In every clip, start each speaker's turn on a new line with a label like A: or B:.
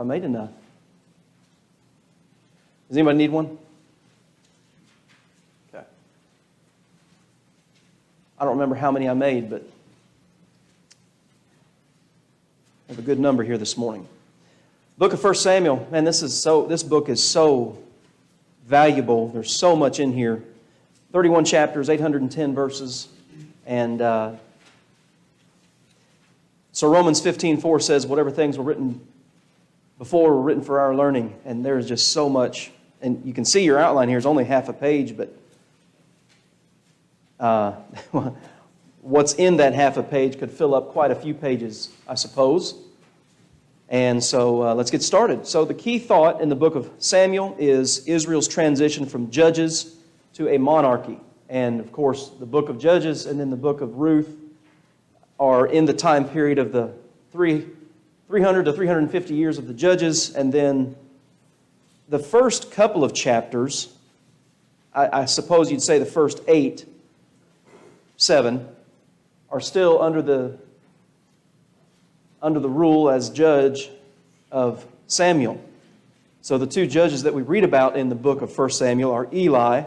A: I made enough. Does anybody need one? Okay. I don't remember how many I made, but I have a good number here this morning. Book of 1 Samuel. Man, this book is so valuable. There's so much in here. 31 chapters, 810 verses. And so Romans 15:4 says, whatever things were written before were written for our learning. And there's just so much. And you can see your outline here is only half a page, but what's in that half a page could fill up quite a few pages, I suppose. And so let's get started. So the key thought in the book of Samuel is Israel's transition from judges to a monarchy. And of course, the book of Judges and then the book of Ruth are in the time period of the 300 to 350 years of the Judges. And then the first couple of chapters, I suppose you'd say the first 7, are still under the rule as judge of Samuel. So the two judges that we read about in the book of 1 Samuel are Eli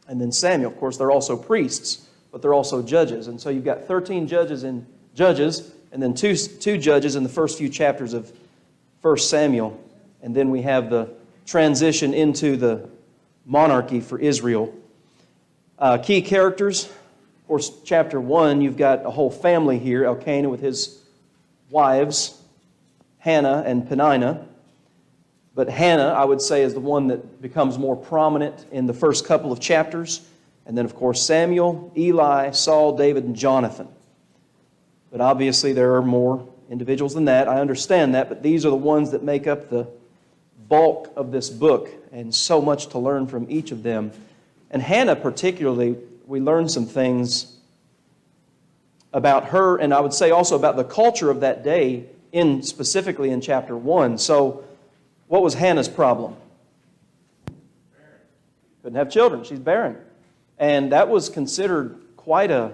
A: and then Samuel. Of course, they're also priests, but they're also judges. And so you've got 13 judges in Judges, and then two judges in the first few chapters of 1 Samuel. And then we have the transition into the monarchy for Israel. Key characters. Of course, chapter 1, you've got a whole family here. Elkanah with his wives, Hannah and Peninnah. But Hannah, I would say, is the one that becomes more prominent in the first couple of chapters. And then, of course, Samuel, Eli, Saul, David, and Jonathan. But obviously, there are more individuals than that. I understand that, but these are the ones that make up the bulk of this book, and so much to learn from each of them. And Hannah particularly, we learn some things about her, and I would say also about the culture of that day, specifically in chapter 1. So, what was Hannah's problem? Couldn't have children. She's barren. And that was considered quite a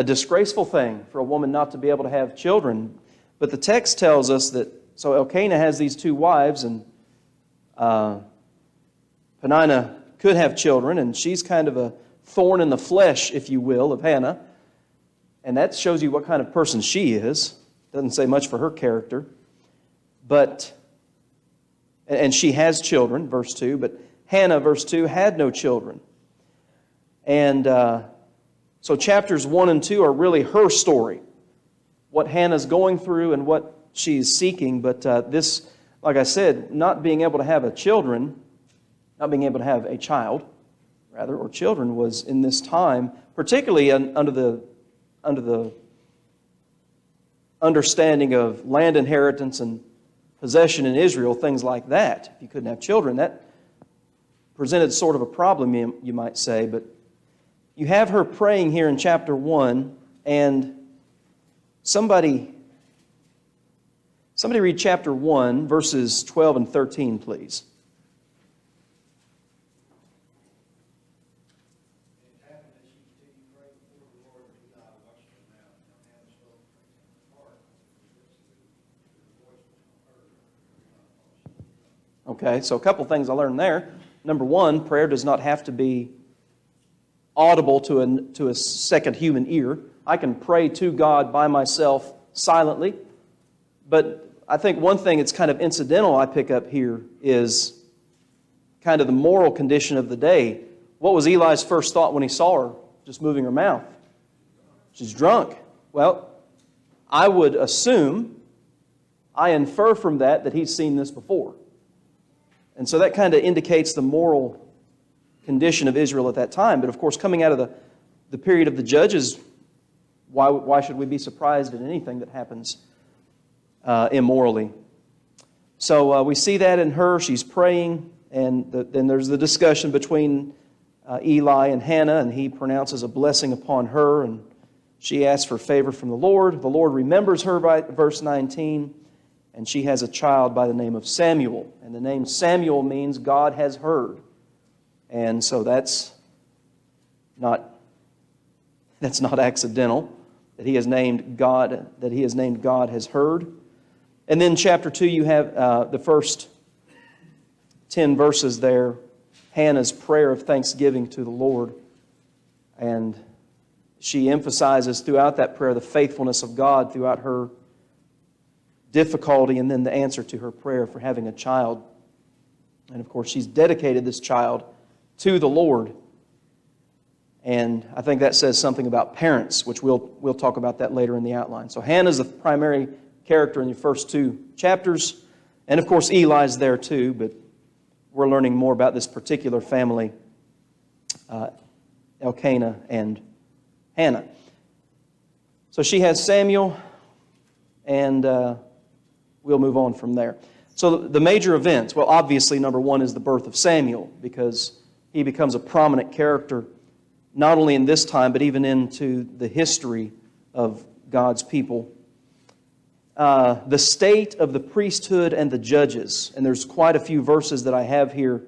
A: disgraceful thing for a woman not to be able to have children. But the text tells us that, so Elkanah has these two wives, and Peninnah could have children, and she's kind of a thorn in the flesh, if you will, of Hannah. And that shows you what kind of person she is. Doesn't say much for her character. And she has children, verse 2, but Hannah, verse 2, had no children. And so chapters 1 and 2 are really her story, what Hannah's going through and what she's seeking. But this, like I said, not being able to have a child, rather, or children, was in this time, particularly under the understanding of land inheritance and possession in Israel, things like that. If you couldn't have children, that presented sort of a problem, you might say. But you have her praying here in chapter 1, and somebody read chapter 1, verses 12 and 13, please. Okay, so a couple things I learned there. Number one, prayer does not have to be audible to a second human ear. I can pray to God by myself silently. But I think one thing that's kind of incidental I pick up here is kind of the moral condition of the day. What was Eli's first thought when he saw her just moving her mouth? She's drunk. Well, I would assume, I infer from that he's seen this before. And so that kind of indicates the moral condition of Israel at that time. But of course, coming out of the period of the Judges, why should we be surprised at anything that happens immorally? So we see that in her. She's praying, and then there's the discussion between Eli and Hannah, and he pronounces a blessing upon her, and she asks for favor from the Lord. The Lord remembers her by verse 19. And she has a child by the name of Samuel. And the name Samuel means God has heard. And so that's not accidental that he has named God has heard. And then chapter 2, you have the first 10 verses there, Hannah's prayer of thanksgiving to the Lord. And she emphasizes throughout that prayer the faithfulness of God throughout her difficulty and then the answer to her prayer for having a child. And of course, she's dedicated this child to the Lord. And I think that says something about parents, which we'll talk about that later in the outline. So Hannah's the primary character in the first 2 chapters. And of course, Eli's there too, but we're learning more about this particular family, Elkanah and Hannah. So she has Samuel, and we'll move on from there. So the major events, well, obviously, number 1 is the birth of Samuel, because he becomes a prominent character, not only in this time, but even into the history of God's people. The state of the priesthood and the judges, and there's quite a few verses that I have here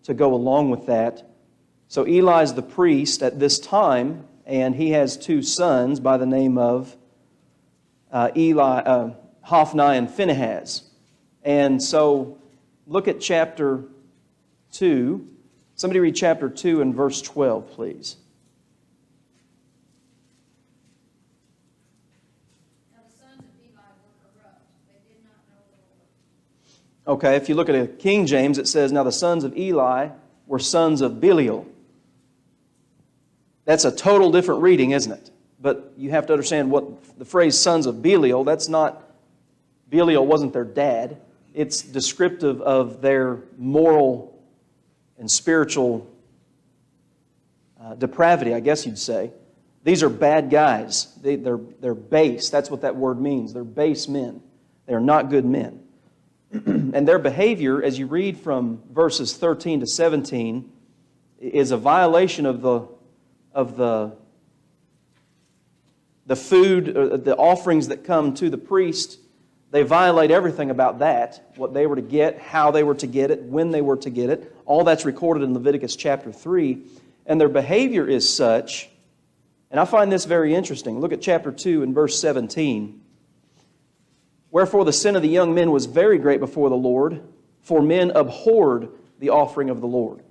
A: to go along with that. So Eli's the priest at this time, and he has 2 sons by the name of Hophni and Phinehas. And so look at chapter 2. Somebody read chapter 2 and verse 12, please.
B: Now the sons of Eli were corrupt. They did not know the Lord.
A: Okay, if you look at a King James, it says, now the sons of Eli were sons of Belial. That's a total different reading, isn't it? But you have to understand what the phrase sons of Belial, that's not, Belial wasn't their dad. It's descriptive of their moral and spiritual depravity, I guess you'd say. These are bad guys. They're base. That's what that word means. They're base men. They're not good men. And their behavior, as you read from verses 13 to 17, is a violation of the food, the offerings that come to the priest. They violate everything about that, what they were to get, how they were to get it, when they were to get it. All that's recorded in Leviticus chapter 3. And their behavior is such, and I find this very interesting. Look at chapter 2 and verse 17. Wherefore the sin of the young men was very great before the Lord, for men abhorred the offering of the Lord.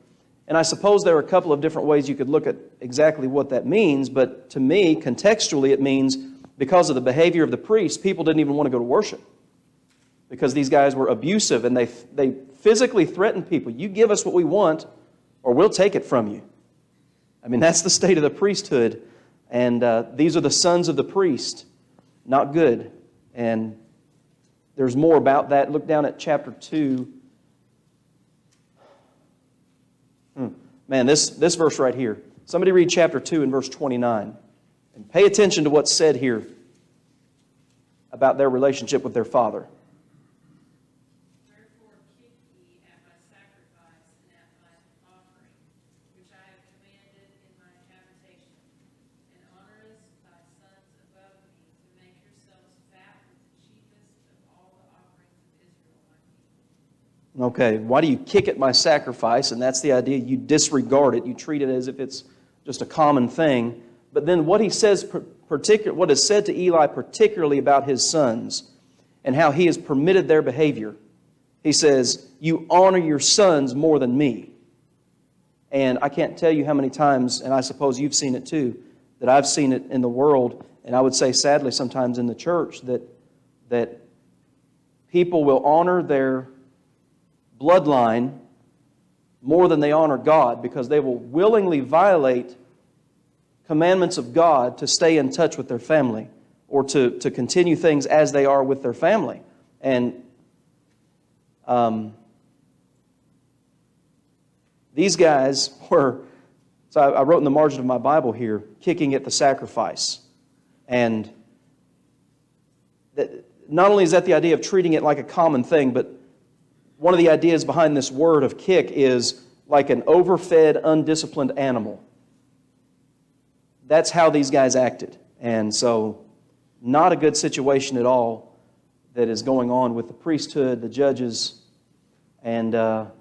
A: And I suppose there are a couple of different ways you could look at exactly what that means, but to me, contextually, it means because of the behavior of the priests, people didn't even want to go to worship. Because these guys were abusive and they physically threatened people. You give us what we want or we'll take it from you. I mean, that's the state of the priesthood. And these are the sons of the priest. Not good. And there's more about that. Look down at chapter 2. Man, this verse right here. Somebody read chapter 2 and verse 29. And pay attention to what's said here about their relationship with their father.
C: Therefore keep ye at my sacrifice and at my offering, which I have commanded in my habitation, and honorest thy sons above me, to make yourselves fat with the chiefest of all the offerings of Israel, my people.
A: Okay, why do you kick at my sacrifice? And that's the idea. You disregard it. You treat it as if it's just a common thing. But then what he says, what is said to Eli particularly about his sons and how he has permitted their behavior. He says, you honor your sons more than me. And I can't tell you how many times, and I suppose you've seen it too, that I've seen it in the world, and I would say sadly sometimes in the church, that people will honor their bloodline more than they honor God, because they will willingly violate commandments of God to stay in touch with their family or to continue things as they are with their family. And these guys were, so I wrote in the margin of my Bible here, kicking at the sacrifice. And not only is that the idea of treating it like a common thing, but one of the ideas behind this word of kick is like an overfed, undisciplined animal. That's how these guys acted. And so, not a good situation at all that is going on with the priesthood, the judges. And, part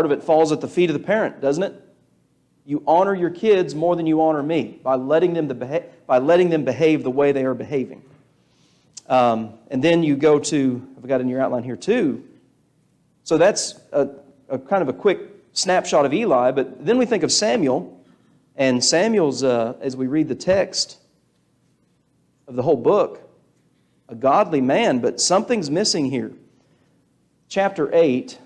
A: of it falls at the feet of the parent, doesn't it? You honor your kids more than you honor me by letting them behave the way they are behaving. And then you go to, I've got it in your outline here too. So that's a kind of a quick snapshot of Eli, but then we think of Samuel, and Samuel's, as we read the text of the whole book, a godly man, but something's missing here. Chapter 8,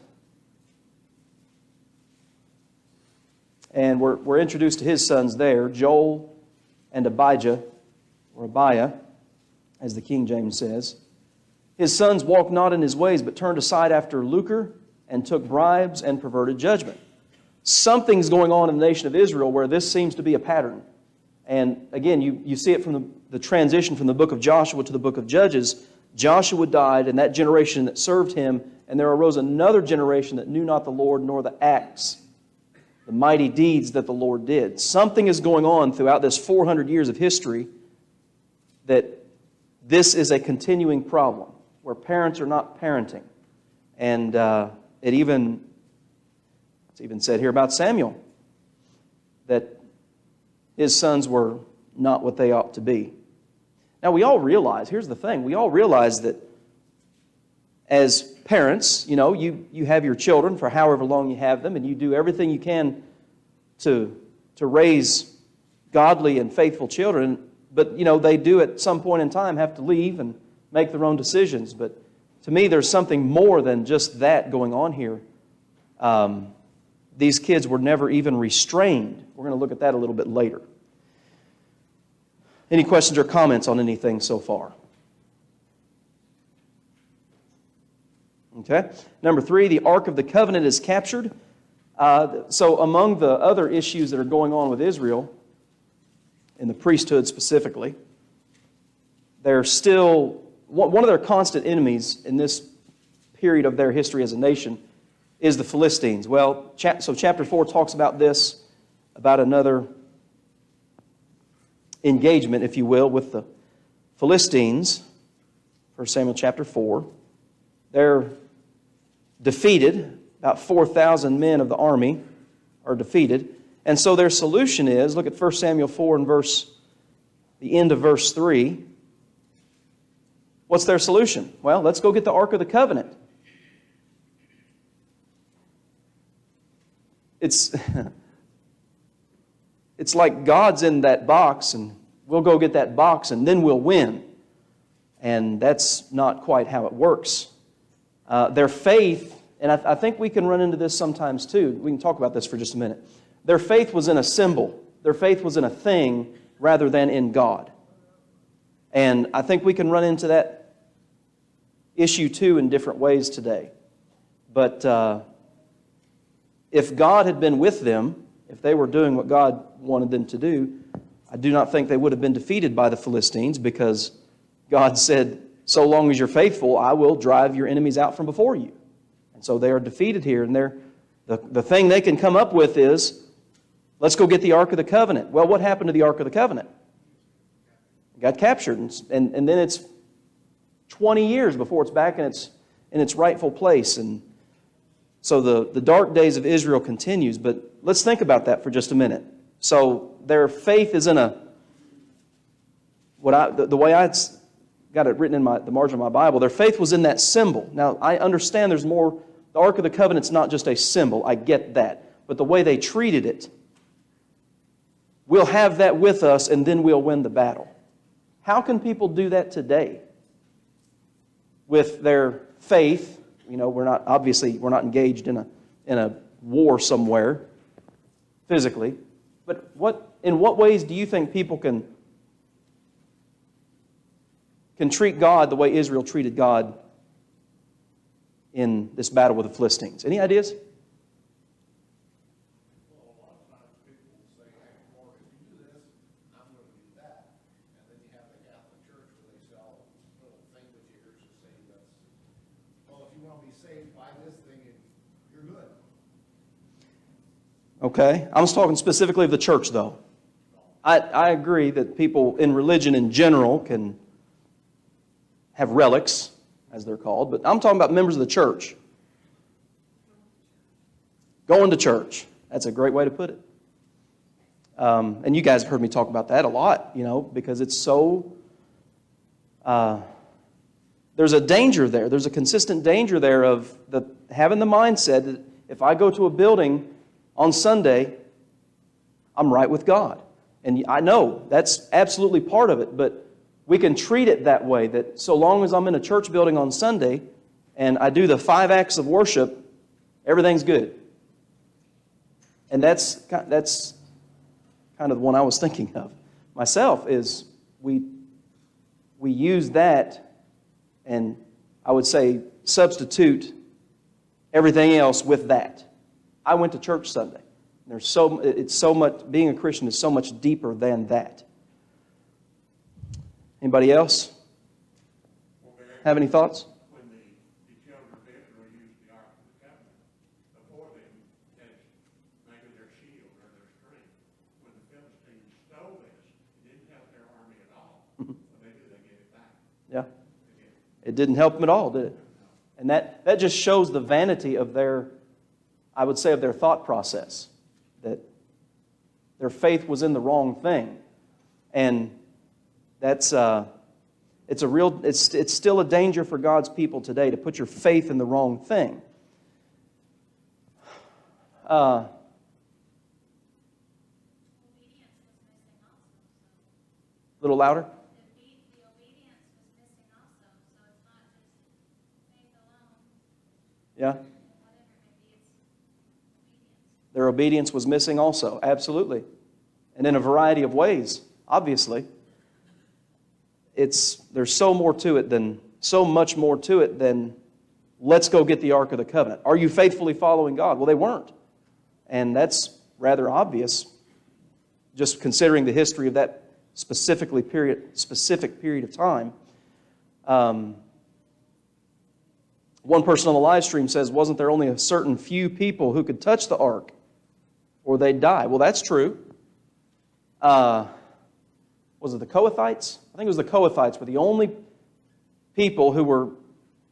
A: and we're introduced to his sons there, Joel and Abijah, or Abiah, as the King James says. His sons walked not in his ways, but turned aside after lucre, and took bribes and perverted judgment. Something's going on in the nation of Israel where this seems to be a pattern. And again, you see it from the transition from the book of Joshua to the book of Judges. Joshua died, and that generation that served him, and there arose another generation that knew not the Lord nor the acts, the mighty deeds that the Lord did. Something is going on throughout this 400 years of history that this is a continuing problem, where parents are not parenting. And it's even said here about Samuel, that his sons were not what they ought to be. Now we all realize, here's the thing, we all realize that as parents, you have your children for however long you have them, and you do everything you can to raise godly and faithful children, but they do at some point in time have to leave and make their own decisions. But to me, there's something more than just that going on here. These kids were never even restrained. We're going to look at that a little bit later. Any questions or comments on anything so far? Okay. Number 3, the Ark of the Covenant is captured. So among the other issues that are going on with Israel, in the priesthood specifically, they're still, one of their constant enemies in this period of their history as a nation is the Philistines. Well, so chapter 4 talks about this, about another engagement, if you will, with the Philistines. 1 Samuel chapter 4. They're defeated. About 4,000 men of the army are defeated. And so their solution is, look at 1 Samuel 4 and the end of verse 3. What's their solution? Well, let's go get the Ark of the Covenant. It's like God's in that box, and we'll go get that box, and then we'll win. And that's not quite how it works. Their faith, and I think we can run into this sometimes too. We can talk about this for just a minute. Their faith was in a symbol. Their faith was in a thing rather than in God. And I think we can run into that issue too in different ways today. But if God had been with them, if they were doing what God wanted them to do, I do not think they would have been defeated by the Philistines, because God said, so long as you're faithful, I will drive your enemies out from before you. And so they are defeated here, and the thing they can come up with is, let's go get the Ark of the Covenant. Well, what happened to the Ark of the Covenant? It got captured, and then it's 20 years before it's back in its rightful place. And so the dark days of Israel continues, but let's think about that for just a minute. So their faith is in the way I got it written in the margin of my Bible, their faith was in that symbol. Now, I understand there's more. The Ark of the Covenant's not just a symbol. I get that. But the way they treated it, we'll have that with us, and then we'll win the battle. How can people do that today with their faith? We're not engaged in a war somewhere physically. But in what ways do you think people can treat God the way Israel treated God in this battle with the Philistines? Any ideas?
D: Well, a lot of times people will say, hey, Lord, if you do this, I'm going to do that. And then you have the Catholic Church where they sell little thingamajigers to say that, well, if you want to be saved, buy this thing and you're good.
A: Okay. I was talking specifically of the church, though. I agree that people in religion in general can have relics, as they're called, but I'm talking about members of the church. Going to church. That's a great way to put it. And you guys have heard me talk about that a lot, because it's so there's a danger there. There's a consistent danger there of having the mindset that if I go to a building on Sunday, I'm right with God. And I know that's absolutely part of it, but we can treat it that way, that so long as I'm in a church building on Sunday and I do the 5 acts of worship, everything's good. And that's kind of the one I was thinking of myself, is we use that and I would say substitute everything else with that. I went to church Sunday. It's so much, being a Christian is so much deeper than that. Anybody else have any thoughts?
E: When the children of Israel used the Ark of the Covenant, before them, that's maybe their shield or their strength. When the Philistines stole this, it didn't help their army at all. So maybe they get it back.
A: Yeah. It didn't help them at all, did it? And that just shows the vanity of their, I would say, of their thought process. That their faith was in the wrong thing. And that's it's still a danger for God's people today to put your faith in the wrong thing.
B: Obedience was missing also.
A: A little louder.
B: The obedience was missing also. So it's not just faith alone.
A: Yeah.
B: Whatever it may be, it's obedience.
A: Their obedience was missing also. Absolutely. And in a variety of ways, obviously. There's so much more to it than let's go get the Ark of the Covenant. Are you faithfully following God? Well, they weren't. And rather obvious, just considering the history of that specific period of time. One person on the live stream says, wasn't there only a certain few people who could touch the Ark or they'd die? Well, that's true. Was it the Kohathites? I think it was the Kohathites were the only people who were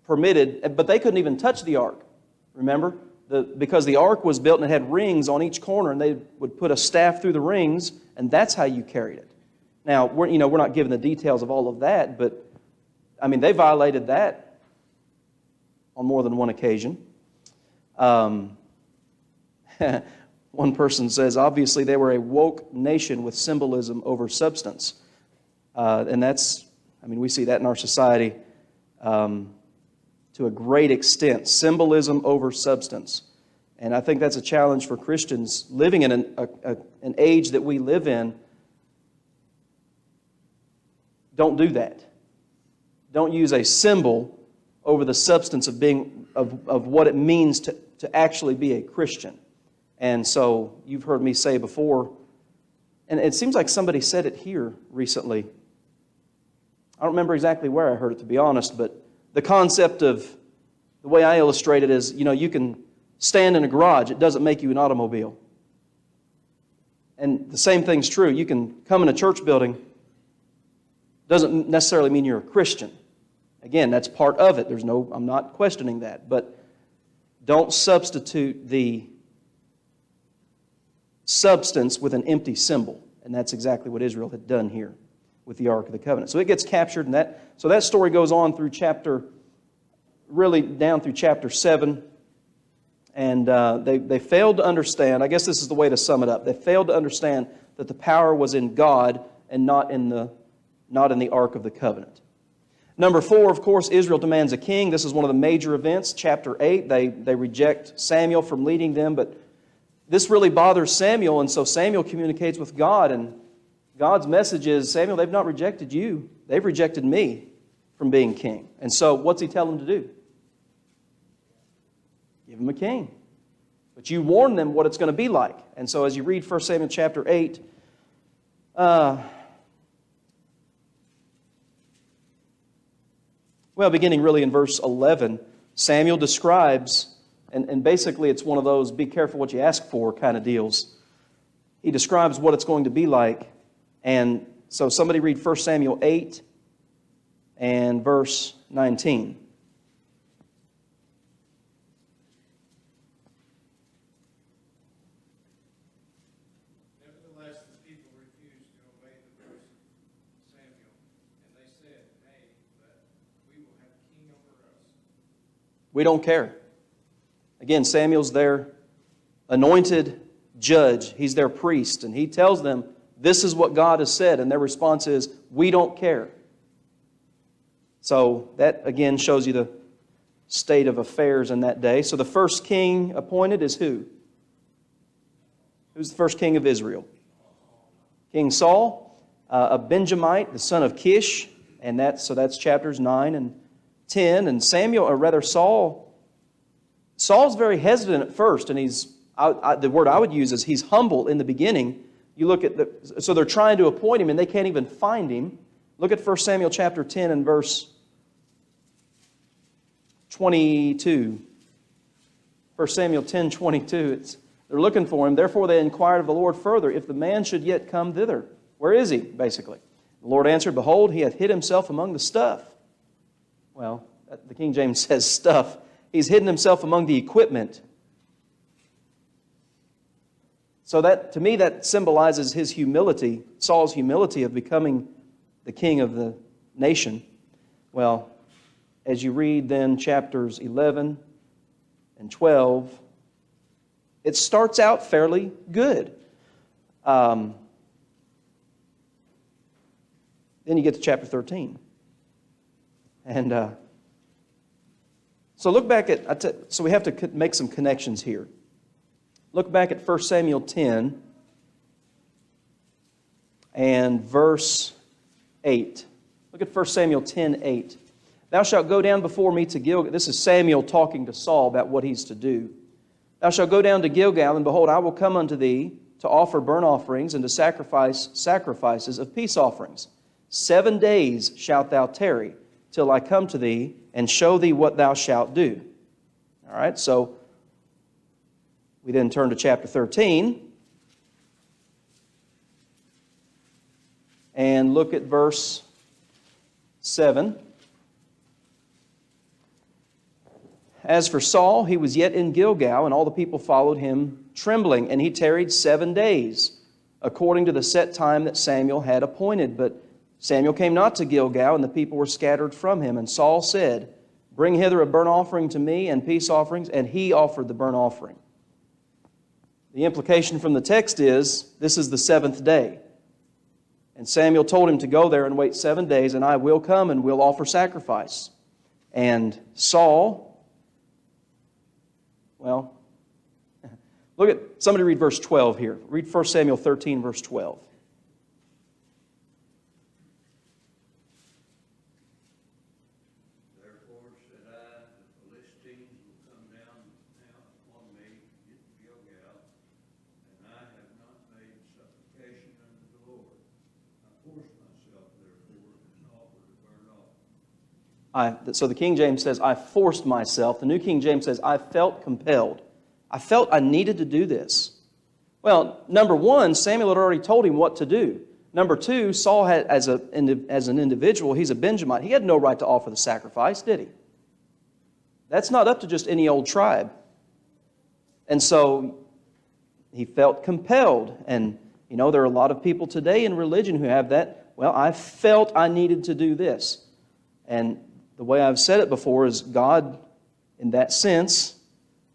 A: permitted, but they couldn't even touch the ark. Remember? Because the ark was built and it had rings on each corner, and they would put a staff through the rings, and that's how you carried it. Now, we're not given the details of all of that, but I mean, they violated that on more than one occasion. One person says, obviously they were a woke nation with symbolism over substance. And we see that in our society to a great extent. Symbolism over substance. And I think that's a challenge for Christians living in an age that we live in. Don't do that. Don't use a symbol over the substance of what it means to actually be a Christian. And so you've heard me say before, and it seems like somebody said it here recently. I don't remember exactly where I heard it, to be honest, but the concept of, the way I illustrate it is, you can stand in a garage. It doesn't make you an automobile. And the same thing's true. You can come in a church building. Doesn't necessarily mean you're a Christian. Again, that's part of it. I'm not questioning that. But don't substitute the substance with an empty symbol. And that's exactly what Israel had done here with the Ark of the Covenant. So it gets captured in that. So that story goes on through down through chapter 7. And they failed to understand, I guess this is the way to sum it up. They failed to understand that the power was in God and not in the Ark of the Covenant. Number 4, of course, Israel demands a king. This is one of the major events. Chapter 8, they reject Samuel from leading them, but this really bothers Samuel, and so Samuel communicates with God, and God's message is, Samuel, they've not rejected you. They've rejected me from being king. And so what's he tell them to do? Give them a king. But you warn them what it's going to be like. And so as you read 1 Samuel chapter 8, beginning really in verse 11, Samuel describes, and basically it's one of those be careful what you ask for kind of deals. He describes what it's going to be like. And so somebody read 1 Samuel 8 and verse 19.
D: Nevertheless, the people refused to obey the voice of Samuel, and they said, Nay, but we will have a king
A: We don't care. Again, Samuel's their anointed judge. He's their priest. And he tells them, this is what God has said. And their response is, we don't care. So that, again, shows you the state of affairs in that day. So the first king appointed is who? Who's the first king of Israel? King Saul, a Benjamite, the son of Kish. And that's chapters 9 and 10. And Saul's very hesitant at first. And the word I would use is he's humble in the beginning. You look at so they're trying to appoint him and they can't even find him. Look at 1 Samuel chapter 10 and verse 22. 1 Samuel 10:22. They're looking for him. Therefore they inquired of the Lord further, if the man should yet come thither. Where is he, basically? The Lord answered, behold, he hath hid himself among the stuff. Well, the King James says stuff. He's hidden himself among the equipment. So that, to me, that symbolizes his humility, Saul's humility of becoming the king of the nation. Well, as you read then chapters 11 and 12, it starts out fairly good. Then you get to chapter 13. And so look back at, so we have to make some connections here. Look back at 1 Samuel 10 and verse 8. Look at 1 Samuel 10:8. Thou shalt go down before me to Gilgal. This is Samuel talking to Saul about what he's to do. Thou shalt go down to Gilgal, and behold, I will come unto thee to offer burnt offerings and to sacrifice sacrifices of peace offerings. 7 days shalt thou tarry, till I come to thee and show thee what thou shalt do. All right, so we then turn to chapter 13 and look at verse 7. As for Saul, he was yet in Gilgal, and all the people followed him trembling, and he tarried 7 days, according to the set time that Samuel had appointed. But Samuel came not to Gilgal, and the people were scattered from him. And Saul said, bring hither a burnt offering to me, and peace offerings. And he offered the burnt offering. The implication from the text is, this is the 7th day. And Samuel told him to go there and wait 7 days, and I will come and will offer sacrifice. And Saul, well, look at, somebody read verse 12 here. Read 1 Samuel 13, verse 12.
F: Therefore said I, the Philistines will come down now upon me at Gilgal, and I have not made supplication unto the Lord. I forced myself, therefore, and offered a burnt offering.
A: So the King James says, I forced myself. The New King James says, I felt compelled. I felt I needed to do this. Well, number one, Samuel had already told him what to do. Number two, Saul had, as an individual, he's a Benjamite. He had no right to offer the sacrifice, did he? That's not up to just any old tribe. And so he felt compelled. And, you know, there are a lot of people today in religion who have that. Well, I felt I needed to do this. And the way I've said it before is God, in that sense,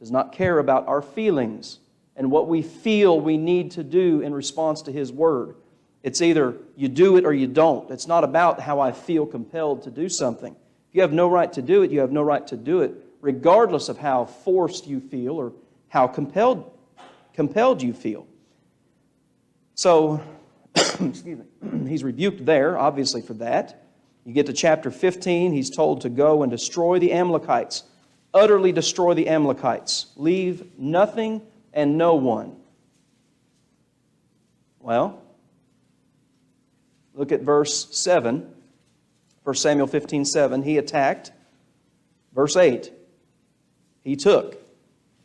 A: does not care about our feelings and what we feel we need to do in response to His Word. It's either you do it or you don't. It's not about how I feel compelled to do something. If you have no right to do it, you have no right to do it, regardless of how forced you feel or how compelled you feel. So, excuse me, he's rebuked there, obviously, for that. You get to chapter 15, he's told to go and destroy the Amalekites. Utterly destroy the Amalekites. Leave nothing and no one. Well, look at verse 7. 1 Samuel 15:7. He attacked. Verse 8. He took.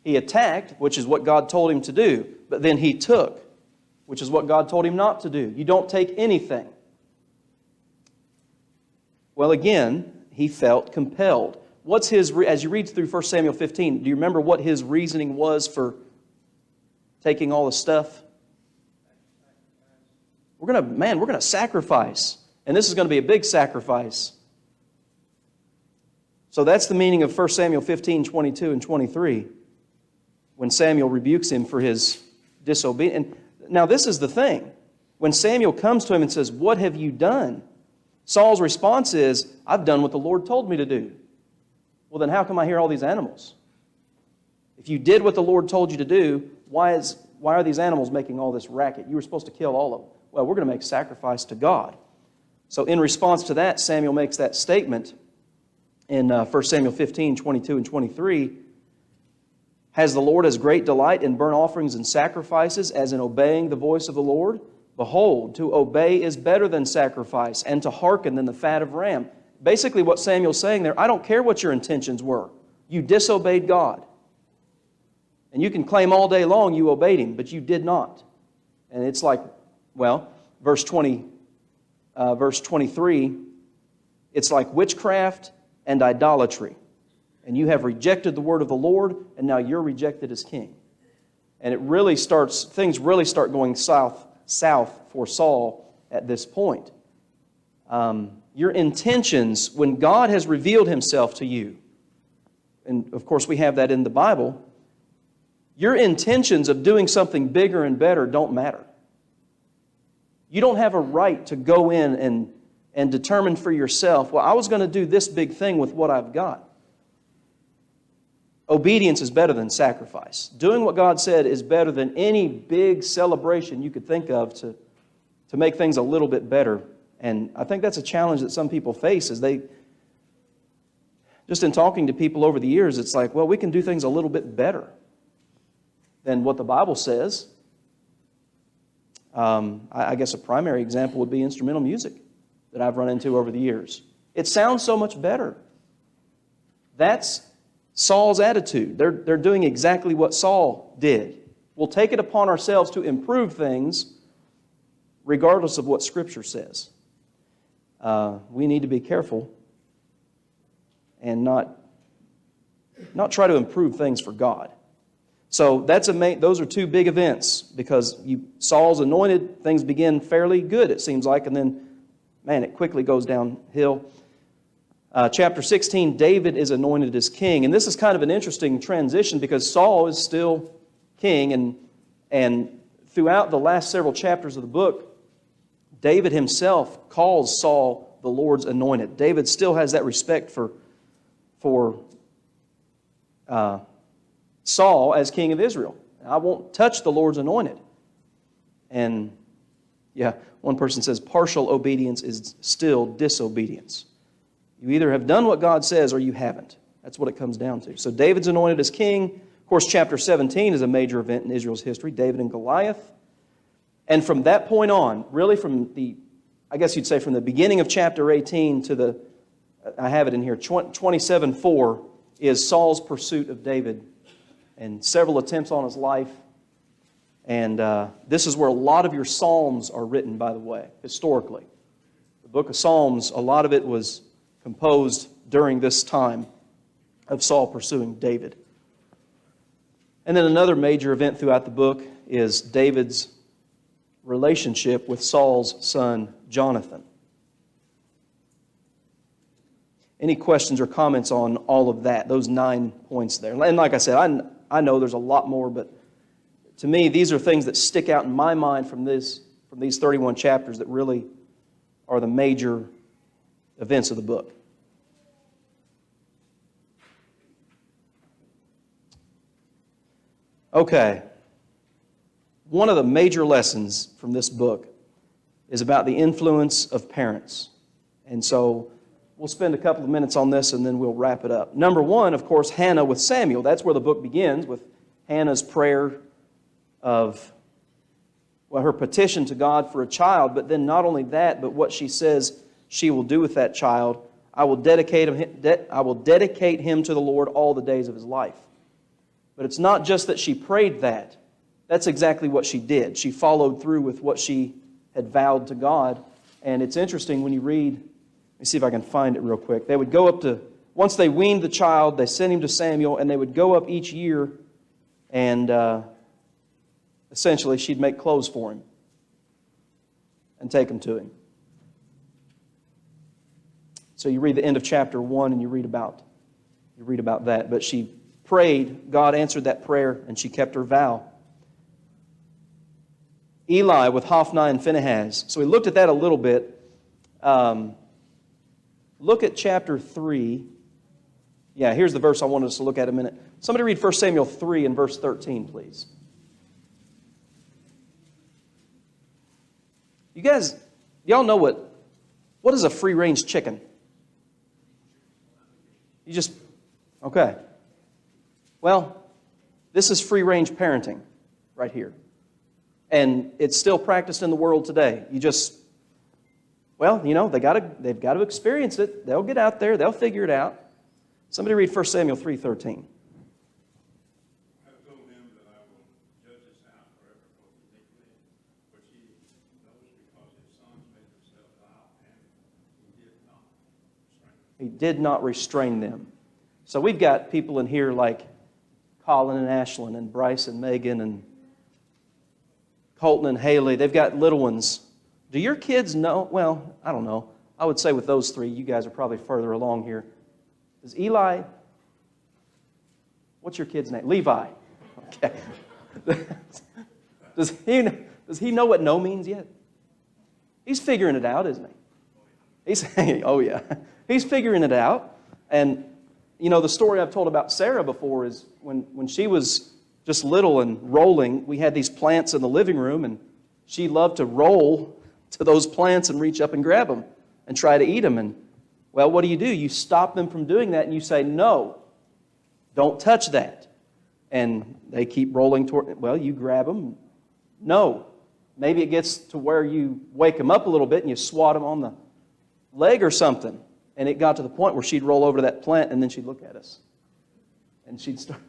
A: He attacked, which is what God told him to do. But then he took, which is what God told him not to do. You don't take anything. Well, again, he felt compelled. What's his, as you read through 1 Samuel 15, do you remember what his reasoning was for taking all the stuff? We're going to sacrifice. And this is going to be a big sacrifice. So that's the meaning of 1 Samuel 15, 22 and 23, when Samuel rebukes him for his disobedience. And now this is the thing. When Samuel comes to him and says, "What have you done?" Saul's response is, "I've done what the Lord told me to do." Well, then how come I hear all these animals? If you did what the Lord told you to do, why are these animals making all this racket? You were supposed to kill all of them. Well, we're going to make sacrifice to God. So in response to that, Samuel makes that statement in 1 Samuel 15, 22 and 23. "Has the Lord as great delight in burnt offerings and sacrifices as in obeying the voice of the Lord? Behold, to obey is better than sacrifice, and to hearken than the fat of ram." Basically what Samuel's saying there, I don't care what your intentions were. You disobeyed God. And you can claim all day long you obeyed Him, but you did not. And it's like, well, verse 23, it's like witchcraft and idolatry. And you have rejected the word of the Lord, and now you're rejected as king. And things really start going south for Saul at this point. Your intentions, when God has revealed Himself to you, and of course we have that in the Bible, your intentions of doing something bigger and better don't matter. You don't have a right to go in and determine for yourself, well, I was going to do this big thing with what I've got. Obedience is better than sacrifice. Doing what God said is better than any big celebration you could think of to make things a little bit better. And I think that's a challenge that some people face is just in talking to people over the years, it's like, well, we can do things a little bit better than what the Bible says. I guess a primary example would be instrumental music that I've run into over the years. It sounds so much better. That's Saul's attitude. They're doing exactly what Saul did. We'll take it upon ourselves to improve things regardless of what Scripture says. We need to be careful and not try to improve things for God. So those are two big events because Saul's anointed, things begin fairly good, it seems like, and then, man, it quickly goes downhill. Chapter 16, David is anointed as king. And this is kind of an interesting transition because Saul is still king. And throughout the last several chapters of the book, David himself calls Saul the Lord's anointed. David still has that respect for Saul as king of Israel. I won't touch the Lord's anointed. And yeah, one person says partial obedience is still disobedience. You either have done what God says or you haven't. That's what it comes down to. So David's anointed as king. Of course, chapter 17 is a major event in Israel's history, David and Goliath. And from that point on, really from the beginning of chapter 18 to I have it in here, 27:4 is Saul's pursuit of David and several attempts on his life. And this is where a lot of your Psalms are written, by the way, historically. The book of Psalms, a lot of it was composed during this time of Saul pursuing David. And then another major event throughout the book is David's relationship with Saul's son, Jonathan. Any questions or comments on all of that, those 9 points there? And like I said, I know there's a lot more, but to me, these are things that stick out in my mind from these 31 chapters that really are the major events of the book. Okay. One of the major lessons from this book is about the influence of parents. And so we'll spend a couple of minutes on this and then we'll wrap it up. Number one, of course, Hannah with Samuel. That's where the book begins, with Hannah's prayer of, her petition to God for a child. But then not only that, but what she says she will do with that child. I will dedicate him to the Lord all the days of his life. But it's not just that she prayed that. That's exactly what she did. She followed through with what she had vowed to God. And it's interesting when you read, let me see if I can find it real quick. They would go up to, once they weaned the child, they sent him to Samuel, and they would go up each year and essentially she'd make clothes for him and take them to him. So you read the end of chapter 1 and you read about You read about that. But she prayed, God answered that prayer, and she kept her vow. Eli with Hophni and Phinehas. So we looked at that a little bit. Look at chapter 3. Yeah, here's the verse I wanted us to look at a minute. Somebody read 1 Samuel 3 and verse 13, please. You guys, y'all know what is a free-range chicken? You just, okay. Well, this is free-range parenting right here. And it's still practiced in the world today. You just, well, you know, they've got to experience it. They'll get out there. They'll figure it out. Somebody read 1 Samuel 3:13.
E: I told him that I will judge his house forever for iniquity, which he knows because his sons made themselves vile, and he did not restrain them.
A: He did not restrain them. So we've got people in here like Colin and Ashlyn and Bryce and Megan and Colton and Haley. They've got little ones. Do your kids know? Well, I don't know. I would say with those three, you guys are probably further along here. Does Eli, what's your kid's name? Levi. Okay. Does he know what no means yet? He's figuring it out, isn't he? He's saying, oh yeah. He's figuring it out. And, you know, the story I've told about Sarah before is when she was just little and rolling, we had these plants in the living room, and she loved to roll to those plants and reach up and grab them and try to eat them. And, well, what do? You stop them from doing that, and you say, no, don't touch that. And they keep rolling toward, well, you grab them. No. Maybe it gets to where you wake them up a little bit and you swat them on the leg or something. And it got to the point where she'd roll over to that plant, and then she'd look at us. And she'd start,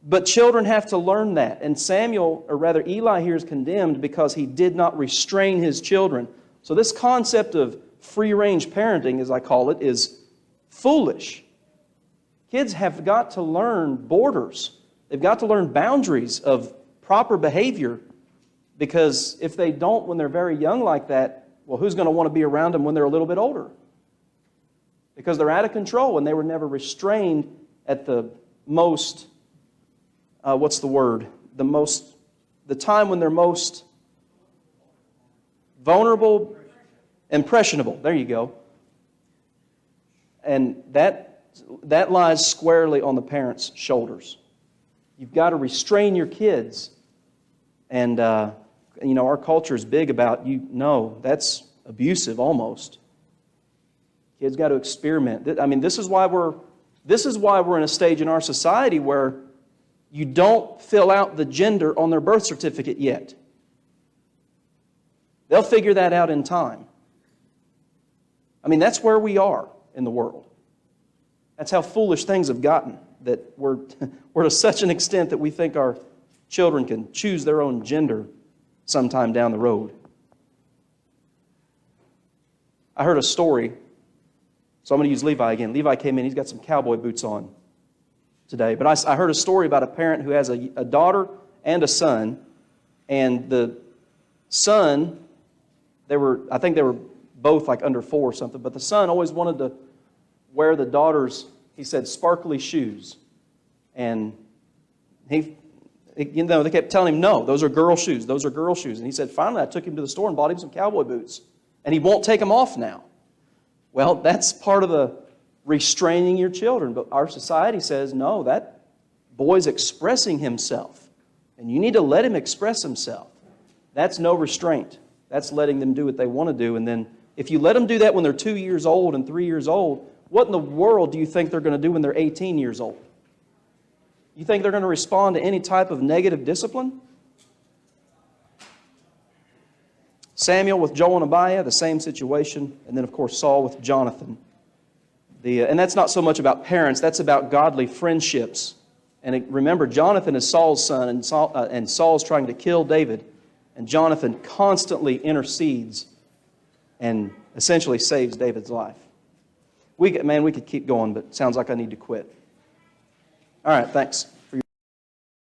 A: But children have to learn that. And Samuel, or rather Eli here, is condemned because he did not restrain his children. So this concept of free-range parenting, as I call it, is foolish. Kids have got to learn borders. They've got to learn boundaries of proper behavior, because if they don't when they're very young like that, well, who's going to want to be around them when they're a little bit older? Because they're out of control and they were never restrained at the most, the time when they're most vulnerable, impressionable. There you go. And that lies squarely on the parents' shoulders. You've got to restrain your kids. And, our culture is big about, that's abusive almost. Kids got to experiment. I mean, this is why we're in a stage in our society where you don't fill out the gender on their birth certificate yet. They'll figure that out in time. I mean, that's where we are in the world. That's how foolish things have gotten, that we're to such an extent that we think our children can choose their own gender sometime down the road. I heard a story, so I'm going to use Levi again. Levi came in, he's got some cowboy boots on today. But I heard a story about a parent who has a daughter and a son, and the son, I think they were both like under 4 or something, but the son always wanted to wear the daughter's, he said, sparkly shoes. And they kept telling him, no, those are girl shoes. Those are girl shoes. And he said, finally, I took him to the store and bought him some cowboy boots. And he won't take them off now. Well, that's part of the restraining your children. But our society says, no, that boy's expressing himself. And you need to let him express himself. That's no restraint. That's letting them do what they want to do. And then if you let them do that when they're 2 years old and 3 years old, what in the world do you think they're going to do when they're 18 years old? You think they're going to respond to any type of negative discipline? Samuel with Joel and Abiah, the same situation. And then, of course, Saul with Jonathan. And that's not so much about parents. That's about godly friendships. And remember, Jonathan is Saul's son, and Saul's trying to kill David. And Jonathan constantly intercedes and essentially saves David's life. We could keep going, but it sounds like I need to quit. All right, thanks.